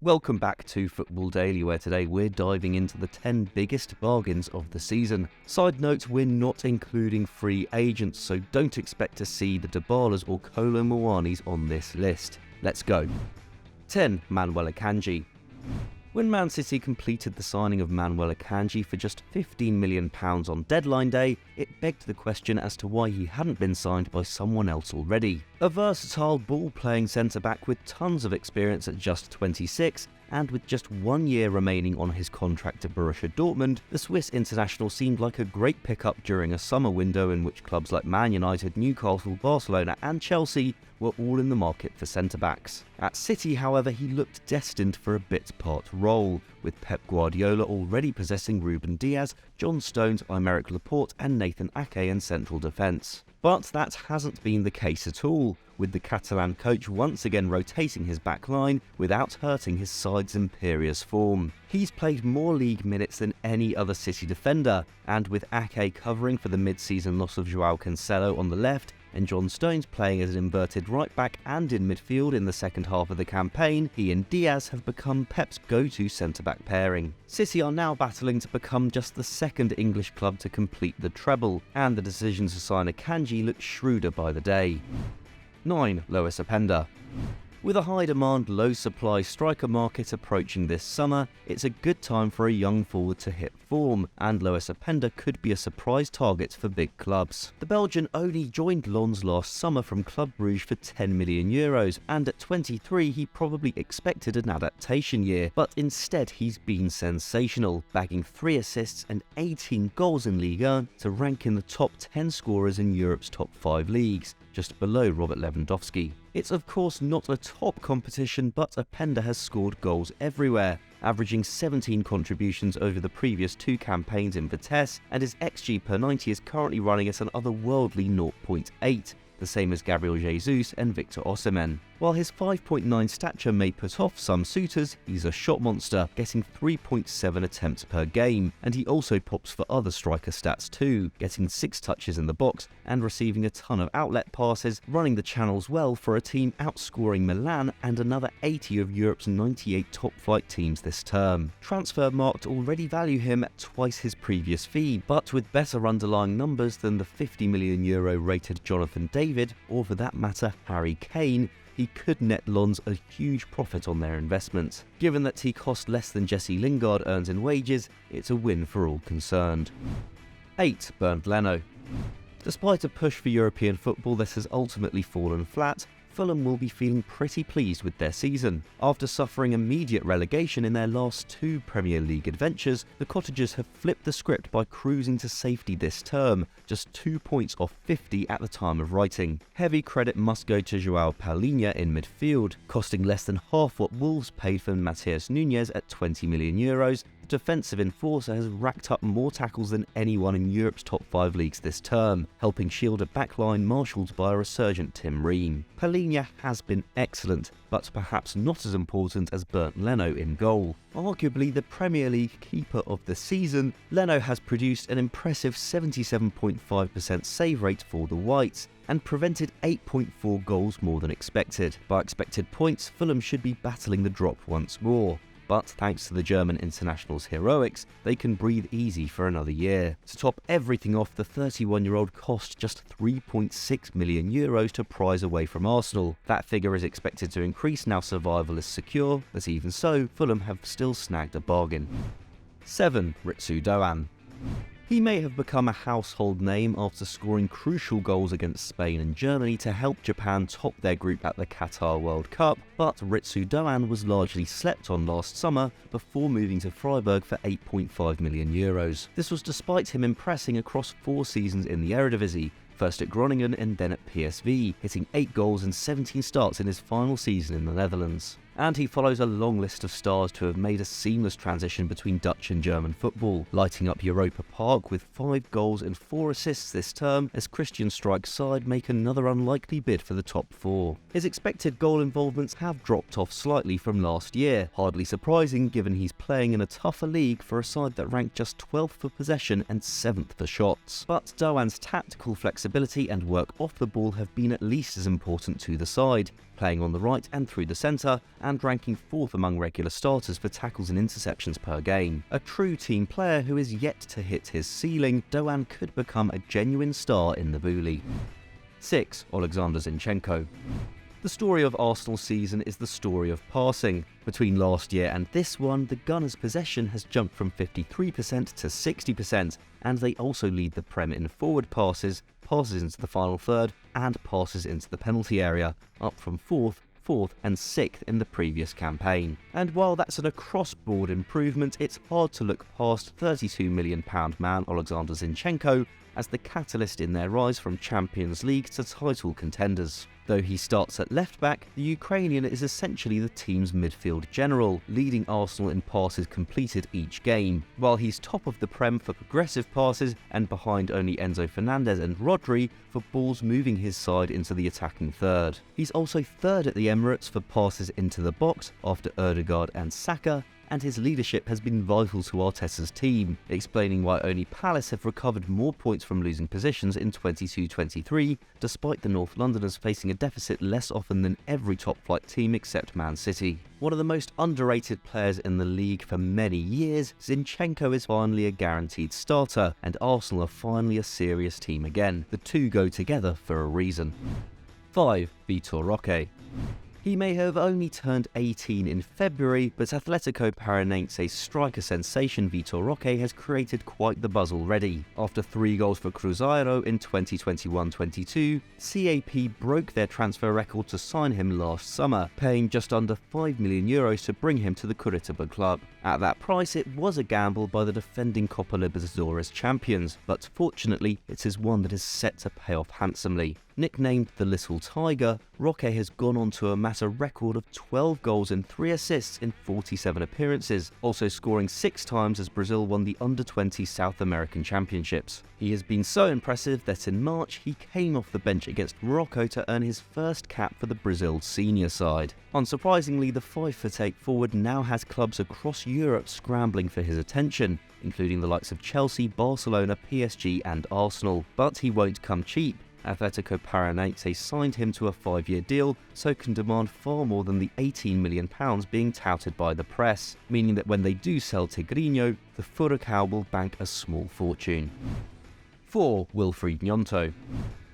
Welcome back to Football Daily, where today we're diving into the 10 biggest bargains of the season. Side note, we're not including free agents, so don't expect to see the Dybalas or Kolo Muanis on this list. Let's go. 10. Manuel Akanji. When Man City completed the signing of Manuel Akanji for just £15 million on deadline day, it begged the question as to why he hadn't been signed by someone else already. A versatile ball-playing centre-back with tons of experience at just 26, and with just 1 year remaining on his contract at Borussia Dortmund, the Swiss international seemed like a great pickup during a summer window in which clubs like Man United, Newcastle, Barcelona and Chelsea were all in the market for centre-backs. At City, however, he looked destined for a bit-part role, with Pep Guardiola already possessing Ruben Dias, John Stones, Aymeric Laporte and Nathan Ake in central defence. But that hasn't been the case at all, with the Catalan coach once again rotating his back line without hurting his side's imperious form. He's played more league minutes than any other City defender, and with Ake covering for the mid-season loss of Joao Cancelo on the left, and John Stones playing as an inverted right-back and in midfield in the second half of the campaign, he and Diaz have become Pep's go-to centre-back pairing. City are now battling to become just the second English club to complete the treble, and the decision to sign Akanji looks shrewder by the day. 9. Lois Openda. With a high-demand, low-supply striker market approaching this summer, it's a good time for a young forward to hit form, and Lois Openda could be a surprise target for big clubs. The Belgian only joined Lens last summer from Club Brugge for €10 million, and at 23 he probably expected an adaptation year, but instead he's been sensational, bagging 3 assists and 18 goals in Ligue 1 to rank in the top 10 scorers in Europe's top 5 leagues, just below Robert Lewandowski. It's of course not a top competition, but Openda has scored goals everywhere, averaging 17 contributions over the previous 2 campaigns in Vitesse, and his XG per 90 is currently running at an otherworldly 0.8, the same as Gabriel Jesus and Victor Osimhen. While his 5.9 stature may put off some suitors, he's a shot monster, getting 3.7 attempts per game, and he also pops for other striker stats too, getting 6 touches in the box and receiving a ton of outlet passes, running the channels well for a team outscoring Milan and another 80 of Europe's 98 top-flight teams this term. Transfermarkt already value him at twice his previous fee, but with better underlying numbers than the €50 million rated Jonathan David, or for that matter Harry Kane, he could net Lens a huge profit on their investment. Given that he cost less than Jesse Lingard earns in wages, it's a win for all concerned. 8. Bernd Leno. Despite a push for European football that has ultimately fallen flat, Fulham will be feeling pretty pleased with their season. After suffering immediate relegation in their last 2 Premier League adventures, the Cottagers have flipped the script by cruising to safety this term, just 2 points off 50 at the time of writing. Heavy credit must go to Joao Palhinha in midfield, costing less than half what Wolves paid for Matheus Nunes at €20 million. The defensive enforcer has racked up more tackles than anyone in Europe's top 5 leagues this term, helping shield a backline marshalled by a resurgent Tim Ream. Palhinha has been excellent, but perhaps not as important as Bernd Leno in goal. Arguably the Premier League keeper of the season, Leno has produced an impressive 77.5% save rate for the Whites, and prevented 8.4 goals more than expected. By expected points, Fulham should be battling the drop once more. But thanks to the German international's heroics, they can breathe easy for another year. To top everything off, the 31-year-old cost just €3.6 million to prize away from Arsenal. That figure is expected to increase now survival is secure, but even so, Fulham have still snagged a bargain. 7. Ritsu Doan. He may have become a household name after scoring crucial goals against Spain and Germany to help Japan top their group at the Qatar World Cup, but Ritsu Doan was largely slept on last summer before moving to Freiburg for €8.5 million. This was despite him impressing across 4 seasons in the Eredivisie, first at Groningen and then at PSV, hitting 8 goals and 17 starts in his final season in the Netherlands. And he follows a long list of stars to have made a seamless transition between Dutch and German football, lighting up Europa Park with 5 goals and 4 assists this term as Christian Streik's side make another unlikely bid for the top 4. His expected goal involvements have dropped off slightly from last year, hardly surprising given he's playing in a tougher league for a side that ranked just 12th for possession and 7th for shots. But Doan's tactical flexibility and work off the ball have been at least as important to the side, playing on the right and through the centre, and ranking 4th among regular starters for tackles and interceptions per game. A true team player who is yet to hit his ceiling, Doan could become a genuine star in the Bully. 6. Alexander Zinchenko. The story of Arsenal's season is the story of passing. Between last year and this one, the Gunners' possession has jumped from 53% to 60%, and they also lead the Prem in forward passes, passes into the final third, and passes into the penalty area, up from 4th and 6th in the previous campaign. And while that's an across-board improvement, it's hard to look past £32 million man Alexander Zinchenko as the catalyst in their rise from Champions League to title contenders. Though he starts at left-back, the Ukrainian is essentially the team's midfield general, leading Arsenal in passes completed each game. While he's top of the Prem for progressive passes and behind only Enzo Fernandez and Rodri for balls moving his side into the attacking third. He's also third at the Emirates for passes into the box after Ødegaard and Saka, and his leadership has been vital to Arteta's team, explaining why only Palace have recovered more points from losing positions in 22-23, despite the North Londoners facing a deficit less often than every top-flight team except Man City. One of the most underrated players in the league for many years, Zinchenko is finally a guaranteed starter, and Arsenal are finally a serious team again. The two go together for a reason. 5. Vito Roque. He may have only turned 18 in February, but Atletico Paranaense's striker sensation Vito Roque has created quite the buzz already. After 3 goals for Cruzeiro in 2021-22, CAP broke their transfer record to sign him last summer, paying just under €5 million to bring him to the Curitiba club. At that price, it was a gamble by the defending Copa Libertadores champions, but fortunately, it is one that is set to pay off handsomely. Nicknamed the Little Tiger, Roque has gone on to amass a record of 12 goals and 3 assists in 47 appearances, also scoring 6 times as Brazil won the Under-20 South American Championships. He has been so impressive that in March he came off the bench against Morocco to earn his first cap for the Brazil senior side. Unsurprisingly, the 5'8" forward now has clubs across Europe scrambling for his attention, including the likes of Chelsea, Barcelona, PSG and Arsenal. But he won't come cheap. Atletico Paranaense signed him to a 5-year deal, so can demand far more than the £18 million being touted by the press, meaning that when they do sell Tigrinho, the Furacão will bank a small fortune. 4. Wilfried Nyanto.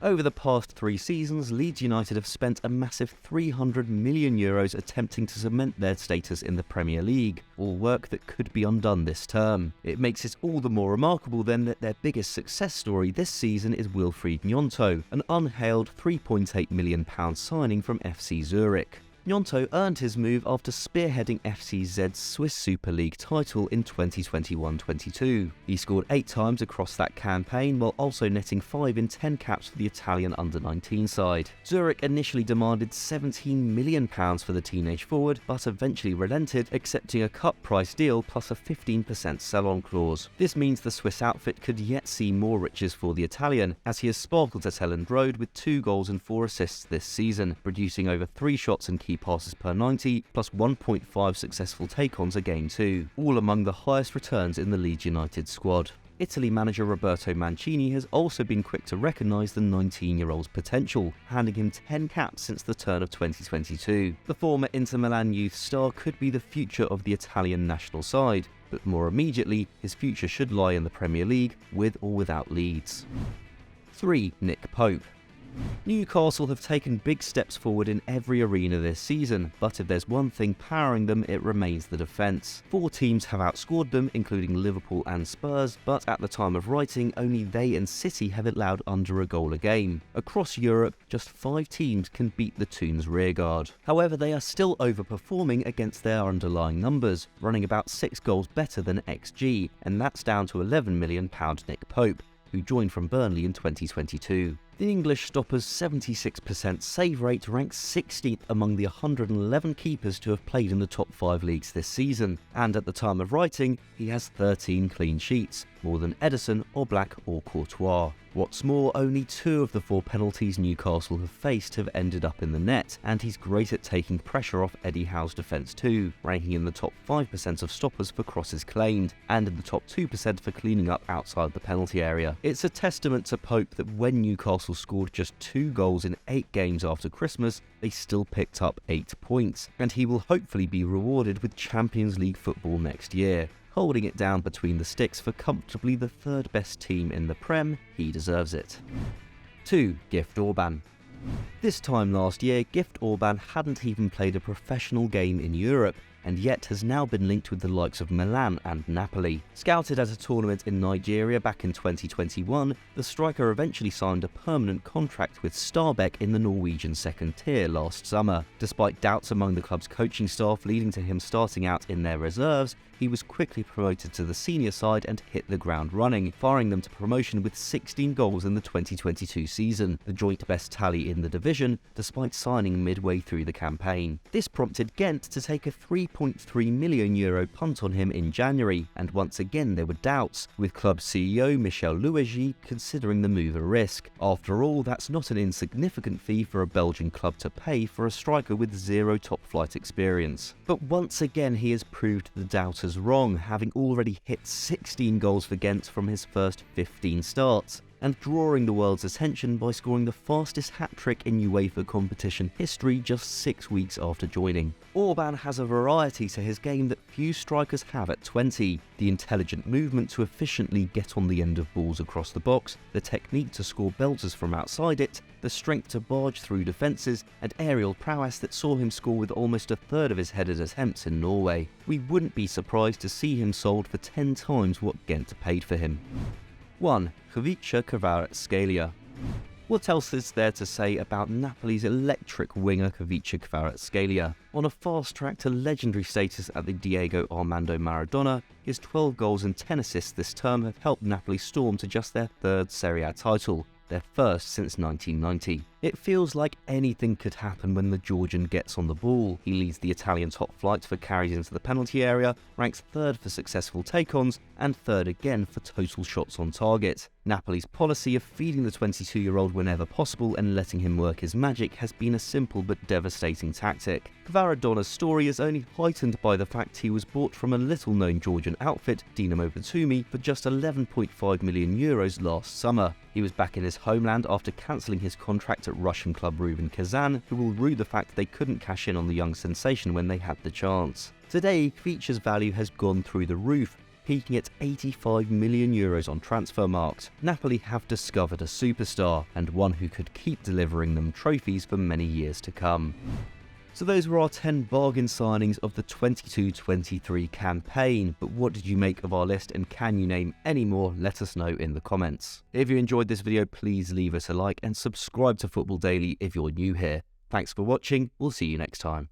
Over the past 3 seasons, Leeds United have spent a massive €300 million attempting to cement their status in the Premier League, all work that could be undone this term. It makes it all the more remarkable then that their biggest success story this season is Wilfried Nyanto, an unhailed £3.8 million signing from FC Zurich. Nyanto earned his move after spearheading FCZ's Swiss Super League title in 2021-22. He scored 8 times across that campaign while also netting 5 in 10 caps for the Italian under-19 side. Zurich initially demanded £17 million for the teenage forward, but eventually relented, accepting a cut price deal plus a 15% sell-on clause. This means the Swiss outfit could yet see more riches for the Italian, as he has sparkled at Elland Road with 2 goals and 4 assists this season, producing over 3 shots and key passes per 90, plus 1.5 successful take-ons a game too, all among the highest returns in the Leeds United squad. Italy manager Roberto Mancini has also been quick to recognise the 19-year-old's potential, handing him 10 caps since the turn of 2022. The former Inter Milan youth star could be the future of the Italian national side, but more immediately, his future should lie in the Premier League, with or without Leeds. 3. Nick Pope. Newcastle have taken big steps forward in every arena this season, but if there's one thing powering them, it remains the defence. 4 teams have outscored them, including Liverpool and Spurs, but at the time of writing, only they and City have allowed under a goal a game. Across Europe, just 5 teams can beat the Toons rearguard. However, they are still overperforming against their underlying numbers, running about 6 goals better than XG, and that's down to £11 million Nick Pope, who joined from Burnley in 2022. The English stopper's 76% save rate ranks 16th among the 111 keepers to have played in the top 5 leagues this season, and at the time of writing, he has 13 clean sheets, more than Ederson, Oblak or Courtois. What's more, only 2 of the 4 penalties Newcastle have faced have ended up in the net, and he's great at taking pressure off Eddie Howe's defence too, ranking in the top 5% of stoppers for crosses claimed, and in the top 2% for cleaning up outside the penalty area. It's a testament to Pope that when Newcastle Newcastle scored just 2 goals in 8 games after Christmas, they still picked up 8 points, and he will hopefully be rewarded with Champions League football next year. Holding it down between the sticks for comfortably the 3rd best team in the Prem, he deserves it. 2. Gift Orban. This time last year, Gift Orban hadn't even played a professional game in Europe, and yet has now been linked with the likes of Milan and Napoli. Scouted at a tournament in Nigeria back in 2021, the striker eventually signed a permanent contract with Stabæk in the Norwegian 2nd tier last summer. Despite doubts among the club's coaching staff leading to him starting out in their reserves, he was quickly promoted to the senior side and hit the ground running, firing them to promotion with 16 goals in the 2022 season, the joint best tally in the division, despite signing midway through the campaign. This prompted Ghent to take a €3.3 million punt on him in January, and once again there were doubts, with club CEO Michel Louagie considering the move a risk. After all, that's not an insignificant fee for a Belgian club to pay for a striker with 0 top-flight experience. But once again he has proved the doubters wrong, having already hit 16 goals for Ghent from his first 15 starts, and drawing the world's attention by scoring the fastest hat-trick in UEFA competition history just 6 weeks after joining. Orban has a variety to his game that few strikers have at 20. The intelligent movement to efficiently get on the end of balls across the box, the technique to score belters from outside it, the strength to barge through defences, and aerial prowess that saw him score with almost a third of his headed attempts in Norway. We wouldn't be surprised to see him sold for 10 times what Ghent paid for him. 1. Ivica Kvaratskhelia. What else is there to say about Napoli's electric winger Ivica Kvaratskhelia? On a fast track to legendary status at the Diego Armando Maradona, his 12 goals and 10 assists this term have helped Napoli storm to just their 3rd Serie A title, their first since 1990. It feels like anything could happen when the Georgian gets on the ball. He leads the Italian top flight for carries into the penalty area, ranks 3rd for successful take-ons, and 3rd again for total shots on target. Napoli's policy of feeding the 22-year-old whenever possible and letting him work his magic has been a simple but devastating tactic. Kvaradona's story is only heightened by the fact he was bought from a little-known Georgian outfit, Dinamo Batumi, for just €11.5 million last summer. He was back in his homeland after cancelling his contract at Russian club Rubin Kazan, who will rue the fact they couldn't cash in on the young sensation when they had the chance. Today, Kvicha's value has gone through the roof, peaking at €85 million on Transfermarkt. Napoli have discovered a superstar, and one who could keep delivering them trophies for many years to come. So those were our 10 bargain signings of the 22-23 campaign, but what did you make of our list, and can you name any more? Let us know in the comments. If you enjoyed this video, please leave us a like and subscribe to Football Daily if you're new here. Thanks for watching, we'll see you next time.